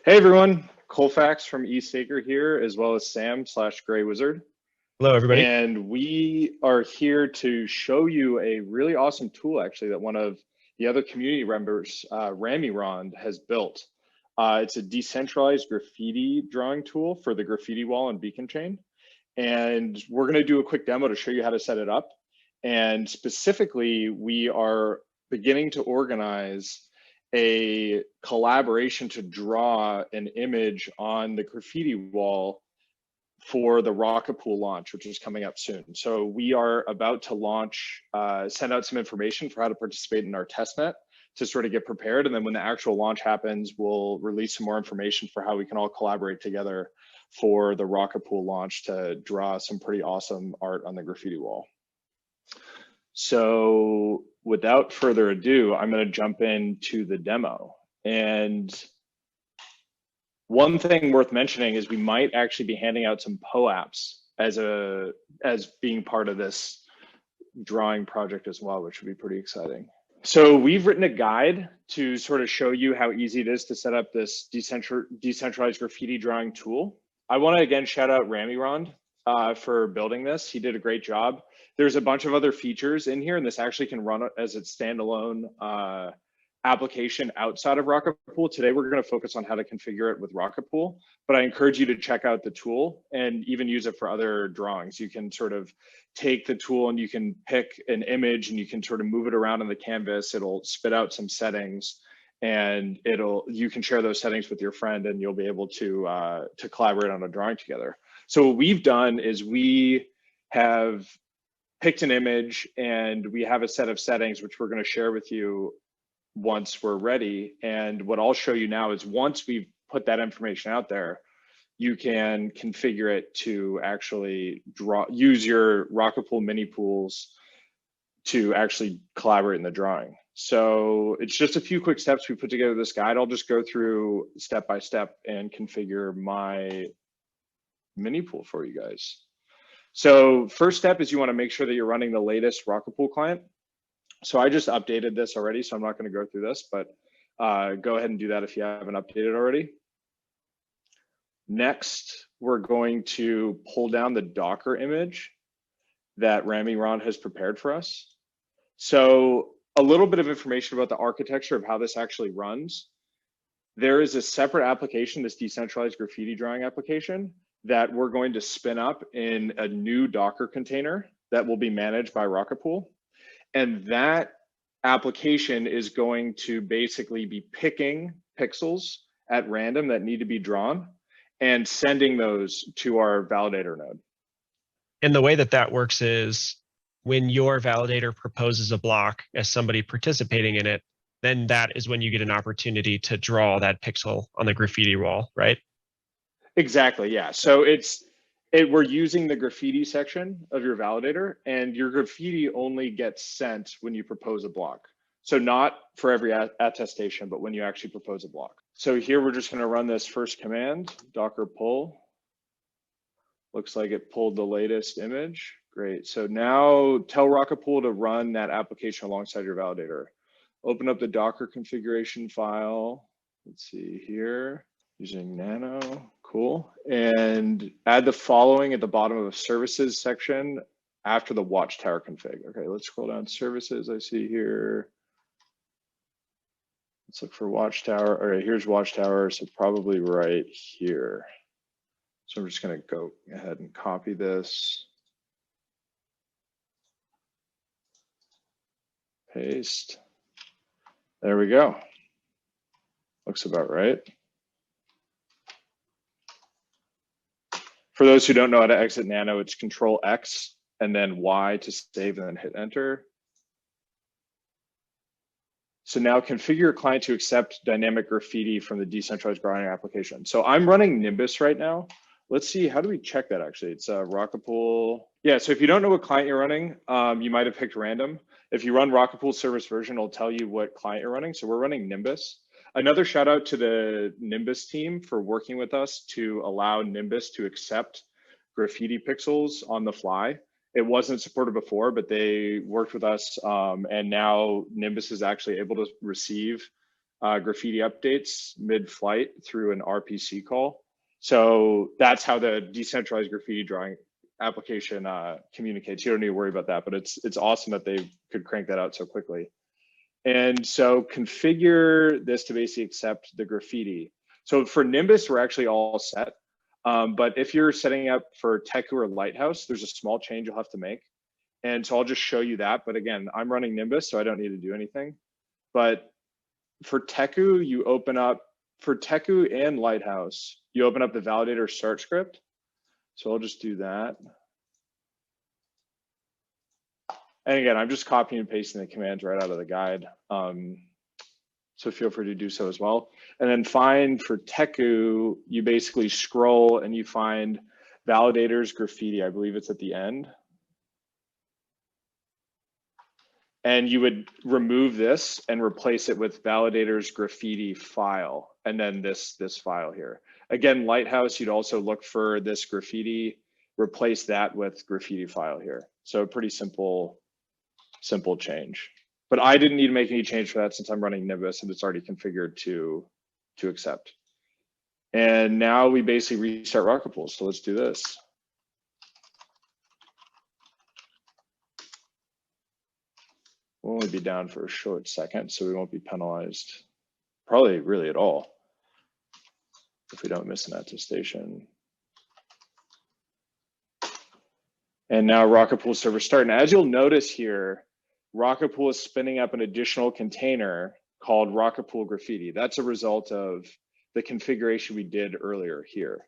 Hey everyone, Colfax from eStaker here, as well as Sam/Gray Wizard. Hello, everybody. And we are here to show you a really awesome tool, actually, that one of the other community members, Rami Rond, has built. It's a decentralized graffiti drawing tool for the graffiti wall and beacon chain. And we're going to do a quick demo to show you how to set it up. And specifically, we are beginning to organize a collaboration to draw an image on the graffiti wall for the rocket pool launch, which is coming up soon. So we are about to launch, send out some information for how to participate in our testnet to sort of get prepared. And then when the actual launch happens, we'll release some more information for how we can all collaborate together for the rocket pool launch to draw some pretty awesome art on the graffiti wall. So without further ado, I'm going to jump into the demo. And one thing worth mentioning is we might actually be handing out some POAPs as being part of this drawing project as well, which would be pretty exciting. So we've written a guide to sort of show you how easy it is to set up this decentralized graffiti drawing tool. I want to again shout out Rami Rond for building this. He did a great job. There's a bunch of other features in here, and this actually can run as its standalone application outside of Rocket Pool. Today, we're going to focus on how to configure it with Rocket Pool, but I encourage you to check out the tool and even use it for other drawings. You can sort of take the tool and you can pick an image and you can sort of move it around on the canvas. It'll spit out some settings and you can share those settings with your friend and you'll be able to collaborate on a drawing together. So what we've done is we have picked an image and we have a set of settings which we're going to share with you once we're ready. And what I'll show you now is once we've put that information out there, you can configure it to actually use your Rocket Pool mini pools to actually collaborate in the drawing. So it's just a few quick steps. We put together this guide. I'll just go through step by step and configure my mini pool for you guys. So first step is you want to make sure that you're running the latest Rocket Pool client. So I just updated this already, so I'm not going to go through this, but go ahead and do that if you haven't updated already. Next, we're going to pull down the Docker image that Rami Rond has prepared for us. So a little bit of information about the architecture of how this actually runs. There is a separate application, this decentralized graffiti drawing application, that we're going to spin up in a new Docker container that will be managed by Rocket Pool. And that application is going to basically be picking pixels at random that need to be drawn and sending those to our validator node. And the way that that works is when your validator proposes a block as somebody participating in it, then that is when you get an opportunity to draw that pixel on the graffiti wall, right? Exactly, yeah. So we're using the graffiti section of your validator, and your graffiti only gets sent when you propose a block. So not for every attestation, but when you actually propose a block. So here we're just going to run this first command, docker pull. Looks like it pulled the latest image. Great. So now tell Rocket Pool to run that application alongside your validator. Open up the Docker configuration file. Let's see here, using Nano. Cool. And add the following at the bottom of the services section after the watchtower config. Okay, let's scroll down services. I see here. Let's look for watchtower. All right, here's watchtower. So probably right here. So I'm just going to go ahead and copy this. Paste. There we go. Looks about right. For those who don't know how to exit Nano, it's Control X and then Y to save and then hit enter. So now configure your client to accept dynamic graffiti from the decentralized drawing application. So I'm running Nimbus right now. Let's see, how do we check that actually? It's Rocket Pool. Yeah, so if you don't know what client you're running, you might have picked random. If you run Rocket Pool service version, it'll tell you what client you're running. So we're running Nimbus. Another shout out to the Nimbus team for working with us to allow Nimbus to accept graffiti pixels on the fly. It wasn't supported before, but they worked with us, and now Nimbus is actually able to receive graffiti updates mid-flight through an RPC call. So that's how the decentralized graffiti drawing application communicates. You don't need to worry about that, but it's awesome that they could crank that out so quickly. And so configure this to basically accept the graffiti. So for Nimbus, we're actually all set. But if you're setting up for Teku or Lighthouse, there's a small change you'll have to make. And so I'll just show you that. But again, I'm running Nimbus, so I don't need to do anything. But for Teku, you open up, for Teku and Lighthouse, you open up the validator start script. So I'll just do that. And again, I'm just copying and pasting the commands right out of the guide. So feel free to do so as well. And then find for Teku, you basically scroll and you find validators graffiti. I believe it's at the end. And you would remove this and replace it with validators graffiti file. And then this file here. Again, Lighthouse, you'd also look for this graffiti, replace that with graffiti file here. So pretty simple change. But I didn't need to make any change for that since I'm running Nimbus and it's already configured to accept. And now we basically restart Rocket Pool. So let's do this. We'll only be down for a short second, so we won't be penalized probably really at all if we don't miss an attestation. And now Rocket Pool server starting. As you'll notice here, Rocket Pool is spinning up an additional container called Rocket Pool Graffiti. That's a result of the configuration we did earlier here.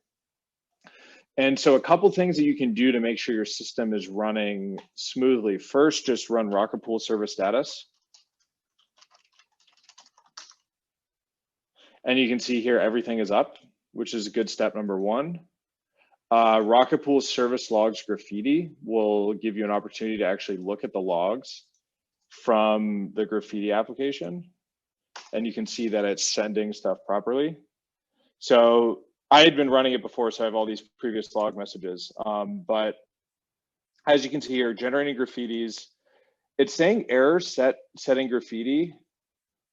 And so a couple things that you can do to make sure your system is running smoothly. First, just run Rocket Pool server status. And you can see here, everything is up, which is a good step number one. Rocket Pool service logs graffiti will give you an opportunity to actually look at the logs from the graffiti application. And you can see that it's sending stuff properly. So I had been running it before, so I have all these previous log messages. But as you can see here, generating graffitis, it's saying error setting graffiti,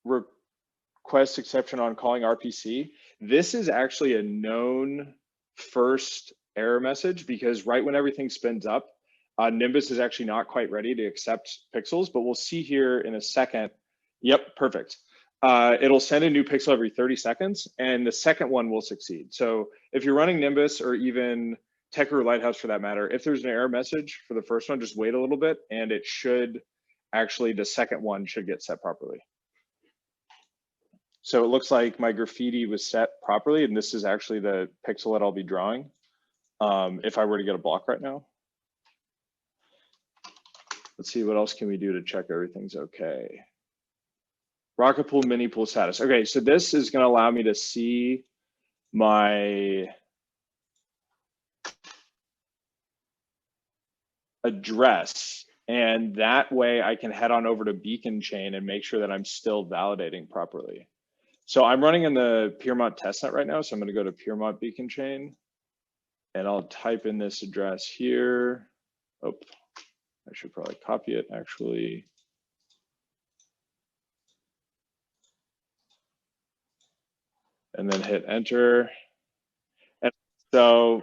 request exception on calling RPC. This is actually a known first error message because right when everything spins up, Nimbus is actually not quite ready to accept pixels, but we'll see here in a second. Yep, perfect. It'll send a new pixel every 30 seconds, and the second one will succeed. So if you're running Nimbus or even Teku or Lighthouse for that matter, if there's an error message for the first one, just wait a little bit, and it should actually, the second one should get set properly. So it looks like my graffiti was set properly, and this is actually the pixel that I'll be drawing if I were to get a block right now. Let's see, what else can we do to check everything's okay? Rocket Pool mini pool status. Okay, so this is going to allow me to see my address, and that way I can head on over to Beacon Chain and make sure that I'm still validating properly. So I'm running in the Pyrmont testnet right now, so I'm going to go to Pyrmont Beacon Chain, and I'll type in this address here. Oh, I should probably copy it actually. And then hit enter. And so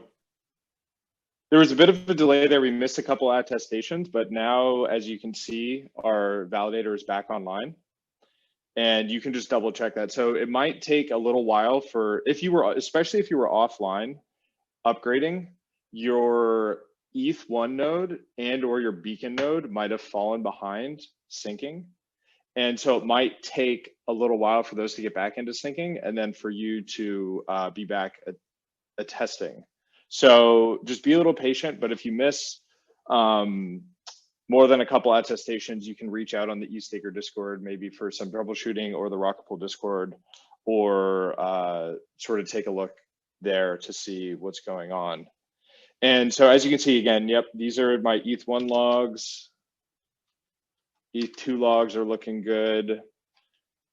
there was a bit of a delay there. We missed a couple attestations, but now, as you can see, our validator is back online. And you can just double check that. So it might take a little while for, if you were, especially if you were offline upgrading, your ETH1 node and or your Beacon node might have fallen behind syncing. And so it might take a little while for those to get back into syncing and then for you to be back at testing. So just be a little patient, but if you miss more than a couple attestations, you can reach out on the eStaker Discord, maybe for some troubleshooting, or the Rocket Pool Discord, or sort of take a look there to see what's going on. And so as you can see, again, yep, these are my ETH1 logs. ETH2 logs are looking good.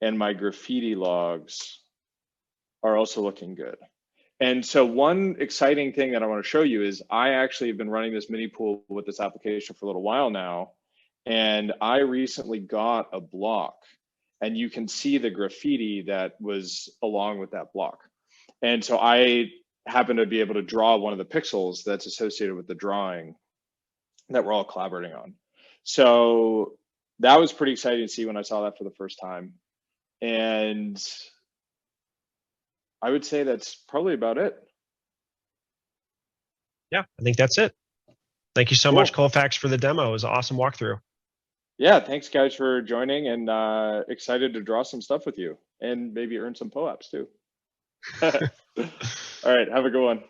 And my graffiti logs are also looking good. And so one exciting thing that I want to show you is I actually have been running this mini pool with this application for a little while now. And I recently got a block. and you can see the graffiti that was along with that block. And so I happen to be able to draw one of the pixels that's associated with the drawing that we're all collaborating on. So that was pretty exciting to see when I saw that for the first time. And I would say that's probably about it. Yeah, I think that's it. Thank you so much, Colfax, for the demo. It was an awesome walkthrough. Yeah, thanks guys for joining, and excited to draw some stuff with you and maybe earn some POAPs too. All right, have a good one.